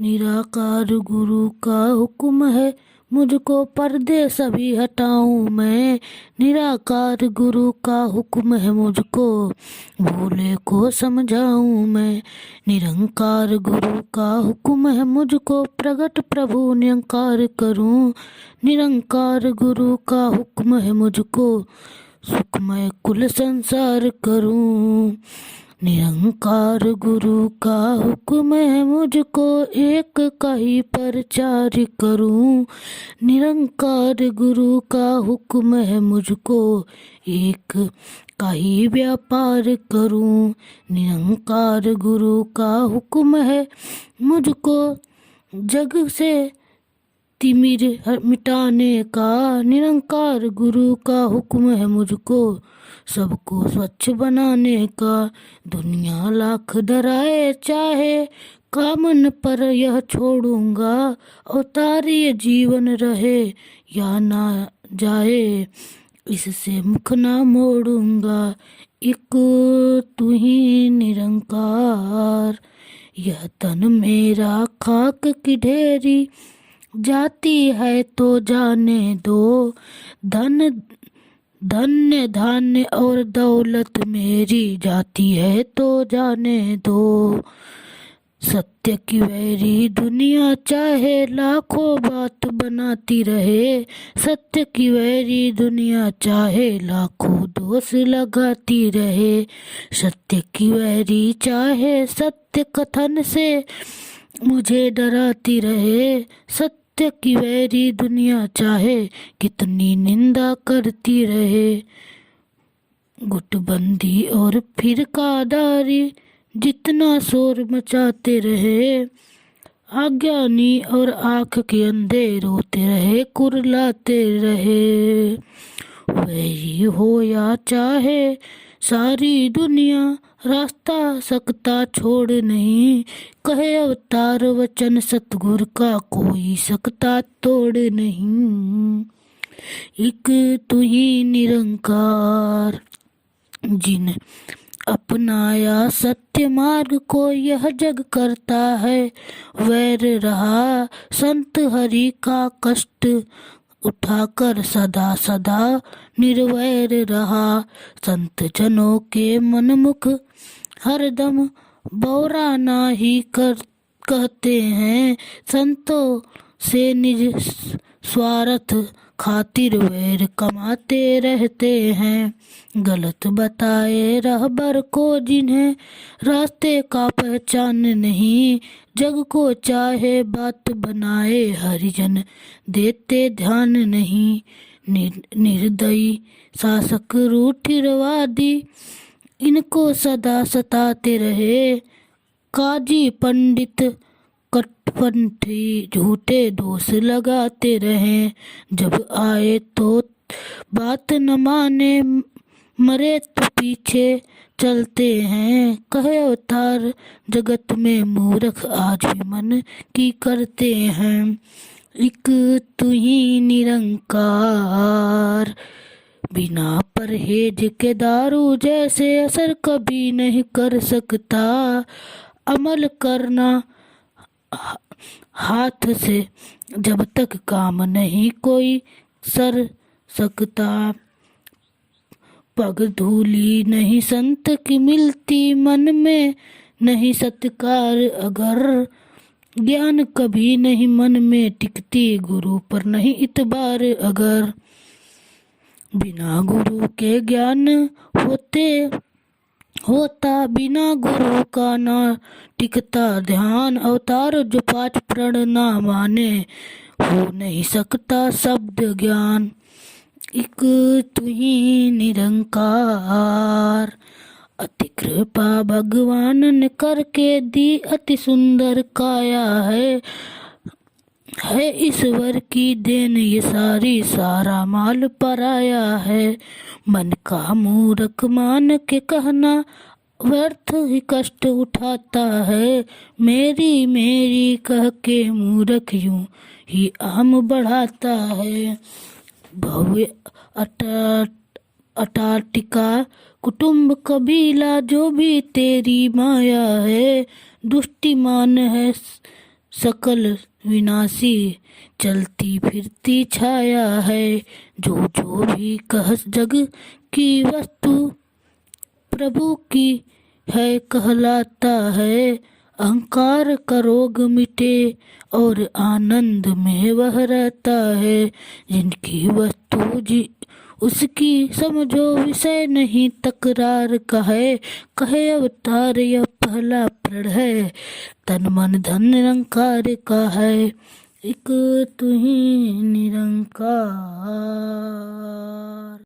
निराकार गुरु का हुक्म है, मुझको पर्दे सभी हटाऊं मैं। निराकार गुरु का हुक्म है, मुझको भोले को समझाऊं मैं। निरंकार गुरु का हुक्म है, मुझको प्रगट प्रभु निरंकार करूं। निरंकार गुरु का हुक्म है, मुझको सुखमय कुल संसार करूं। निरंकार गुरु का हुक्म है, मुझको एक का ही प्रचार करूं। निरंकार गुरु का हुक्म है, मुझको एक का ही व्यापार करूं। निरंकार गुरु का हुक्म है, मुझको जग से तिमिर मिटाने का। निरंकार गुरु का हुक्म है, मुझको सबको स्वच्छ बनाने का। दुनिया लाख डराए चाहे, कामन पर यह छोड़ूंगा। अवतार ये जीवन रहे या ना जाए, इससे मुख ना मोड़ूंगा। एक तू ही निरंकार, यह तन मेरा खाक की ढेरी। जाती है तो जाने दो, धन धन्य धान्य और दौलत मेरी। जाती है तो जाने दो। सत्य की वैरी दुनिया चाहे, लाखों बात बनाती रहे। सत्य की वैरी दुनिया चाहे, लाखों दोष लगाती रहे। सत्य की वैरी चाहे, सत्य कथन से मुझे डराती रहे। सत्य की वैरी दुनिया चाहे, कितनी निंदा करती रहे। गुटबंदी और फिरकादारी जितना शोर मचाते रहे। अज्ञानी और आँख के अंधे रोते रहे, कुरलाते रहे। वही हो या चाहे सारी दुनिया, रास्ता सकता छोड़ नहीं। कहे अवतार वचन सतगुरु का, कोई सकता तोड़ नहीं। एक तू ही निरंकार, जिन अपनाया सत्य मार्ग को यह जग करता है वैर रहा। संत हरि का कष्ट उठाकर सदा सदा निर्वैर रहा। संत जनों के मनमुख हरदम बौरा ना ही कर कहते हैं। संतों से निज स्वार्थ खातिर वैर कमाते रहते हैं। गलत बताए रहबर को जिन्हें रास्ते का पहचान नहीं। जग को चाहे बात बनाए, हरिजन देते ध्यान नहीं। निर्दयी शासक रूठिरवादी, इनको सदा सताते रहे। काजी पंडित कटपंथी झूठे दोष लगाते रहे। जब आए तो बात न माने, मरे तो पीछे चलते हैं। कहे अवतार जगत में मूर्ख आज भी मन की करते हैं। एक तू ही निरंकार, बिना परहेज के दारू जैसे असर कभी नहीं कर सकता। अमल करना हाथ से जब तक काम नहीं कोई सर सकता। पग धूली नहीं संत की मिलती, मन में नहीं सत्कार अगर। ज्ञान कभी नहीं मन में टिकती, गुरु पर नहीं इतबार अगर। बिना गुरु के ज्ञान होता बिना गुरु का ना टिकता ध्यान। अवतार जो 5 प्रण ना माने, हो नहीं सकता शब्द ज्ञान। एक तू ही निरंकार, अति कृपा भगवान ने करके दी। अति सुंदर काया है ईश्वर की देन ये सारी। सारा माल पराया है। मन का मूर्ख मान के कहना, व्यर्थ ही कष्ट उठाता है। मेरी मेरी कह के मूर्ख यूं ही अहम बढ़ाता है। भव्य अटाटिका कुटुंब कबीला जो भी तेरी माया है। दुष्टिमान है सकल विनाशी चलती फिरती छाया है। जो जो भी कह जग की वस्तु प्रभु की है कहलाता है। अहंकार का रोग मिटे और आनंद में वह रहता है। जिनकी वस्तु उसकी समझो विषय नहीं तकरार का है। कहे अवतार यह पहला प्रण है। तन मन धन निरंकार का है। एक तू ही निरंकार।